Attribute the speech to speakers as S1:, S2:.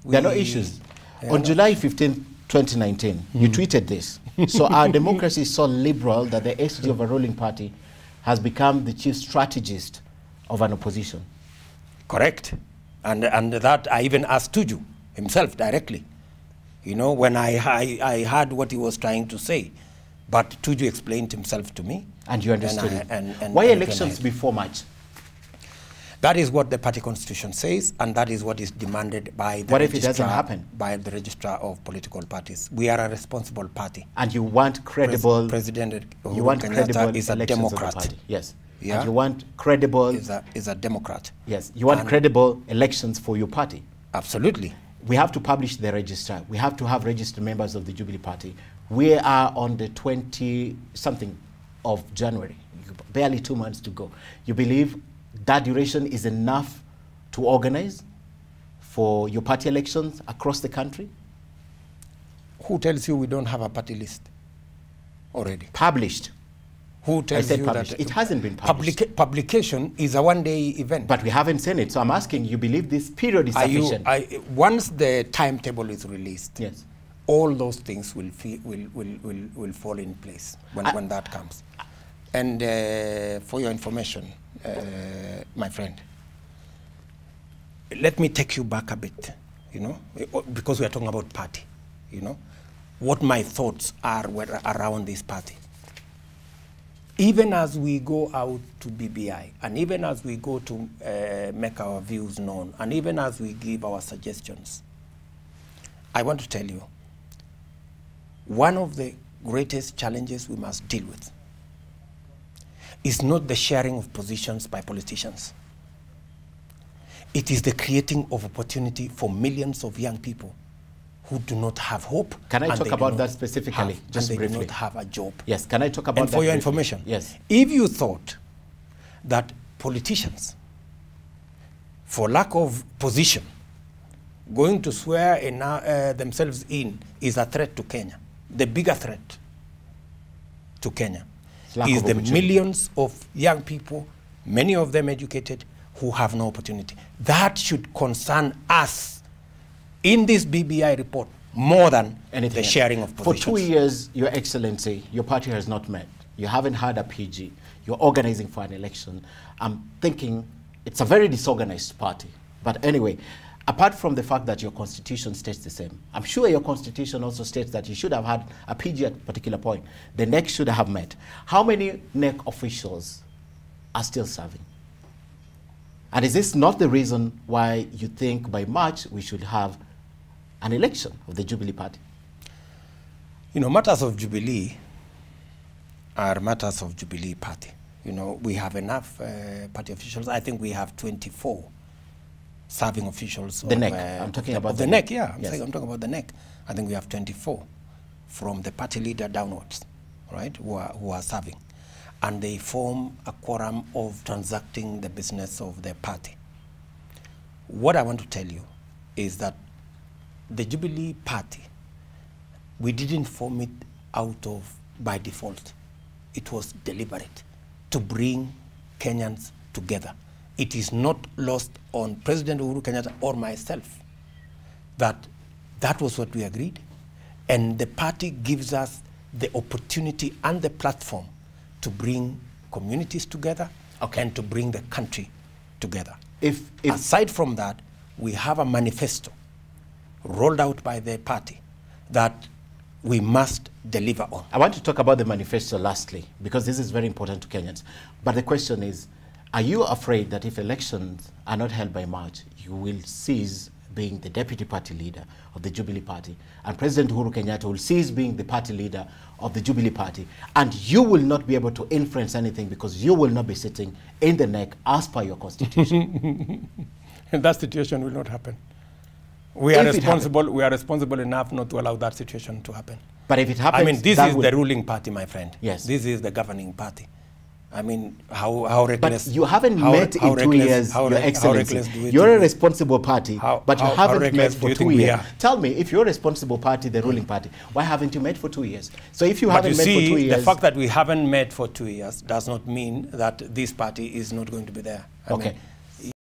S1: There are no issues. On July 15th, 2019, you tweeted this. So our democracy is so liberal that the SG of a ruling party has become the chief strategist of an opposition.
S2: Correct. And that I even asked Tuju himself directly, you know, when I heard what he was trying to say. But Tuju explained himself to me.
S1: And you understood it. Why elections before March?
S2: That is what the party constitution says, and that is what is demanded by the
S1: What if it doesn't happen?
S2: By the registrar of political parties. We are a responsible party.
S1: And you want credible...
S2: President
S1: you want credible
S2: is a Democrat.
S1: Yes.
S2: Yeah.
S1: And you want credible...
S2: Is a Democrat.
S1: Yes. You want credible elections for your party.
S2: Absolutely.
S1: We have to publish the registrar. We have to have registered members of the Jubilee Party. We are on the 20-something of January. Barely 2 months to go. You believe that duration is enough to organize for your party elections across the country?
S2: Who tells you we don't have a party list already?
S1: Published.
S2: Who tells you
S1: published.
S2: that?
S1: It hasn't been published.
S2: Publication is a one-day event.
S1: But we haven't seen it. So I'm asking, you believe this period is sufficient?
S2: Once the timetable is released,
S1: yes,
S2: all those things will fall in place when that comes. And for your information, my friend, let me take you back a bit, you know, because we are talking about party, you know, what my thoughts are around this party. Even as we go out to BBI, and even as we go to make our views known, and even as we give our suggestions, I want to tell you, one of the greatest challenges we must deal with is not the sharing of positions by politicians. It is the creating of opportunity for millions of young people who do not have hope.
S1: Can I talk about that specifically, just briefly?
S2: They do not have a job.
S1: Yes, can I talk about that?
S2: And for your
S1: briefly?
S2: information,
S1: yes,
S2: if you thought that politicians, for lack of position, going to swear in, themselves in is a threat to Kenya, the bigger threat to Kenya is the millions of young people, many of them educated, who have no opportunity. That should concern us in this BBI report more than anything the sharing of positions.
S1: For 2 years, Your Excellency, your party has not met. You haven't had a PG. You're organizing for an election. I'm thinking it's a very disorganized party. But anyway, apart from the fact that your constitution states the same, I'm sure your constitution also states that you should have had a PG at a particular point. The NEC should have met. How many NEC officials are still serving? And is this not the reason why you think by March we should have an election of the Jubilee Party?
S2: You know, matters of Jubilee are matters of Jubilee Party. You know, we have enough party officials. I think we have 24 serving officials.
S1: The NEC. I'm talking about
S2: the NEC. Yeah, I'm talking about the NEC. I think we have 24 from the party leader downwards, right, who are serving. And they form a quorum of transacting the business of the party. What I want to tell you is that the Jubilee Party, we didn't form it out of by default. It was deliberate to bring Kenyans together. It is not lost on President Uhuru Kenyatta or myself that that was what we agreed. And the party gives us the opportunity and the platform to bring communities together, and to bring the country together. If aside from that, we have a manifesto rolled out by the party that we must deliver on.
S1: I want to talk about the manifesto lastly, because this is very important to Kenyans. But the question is, are you afraid that if elections are not held by March, you will cease being the deputy party leader of the Jubilee Party, and President Uhuru Kenyatta will cease being the party leader of the Jubilee Party, and you will not be able to influence anything because you will not be sitting in the NEC as per your constitution?
S2: And that situation will not happen. We are responsible enough not to allow that situation to happen.
S1: But if it happens,
S2: I mean, this is the ruling party, my friend.
S1: Yes.
S2: This is the governing party. I mean, how reckless...
S1: But you haven't met in 2 years, Your Excellency. You're a responsible party, but you haven't met for 2 years. Tell me, if you're a responsible party, the ruling party, why haven't you met for 2 years? So if you haven't met for 2 years...
S2: the fact that we haven't met for 2 years does not mean that this party is not going to be there. I mean,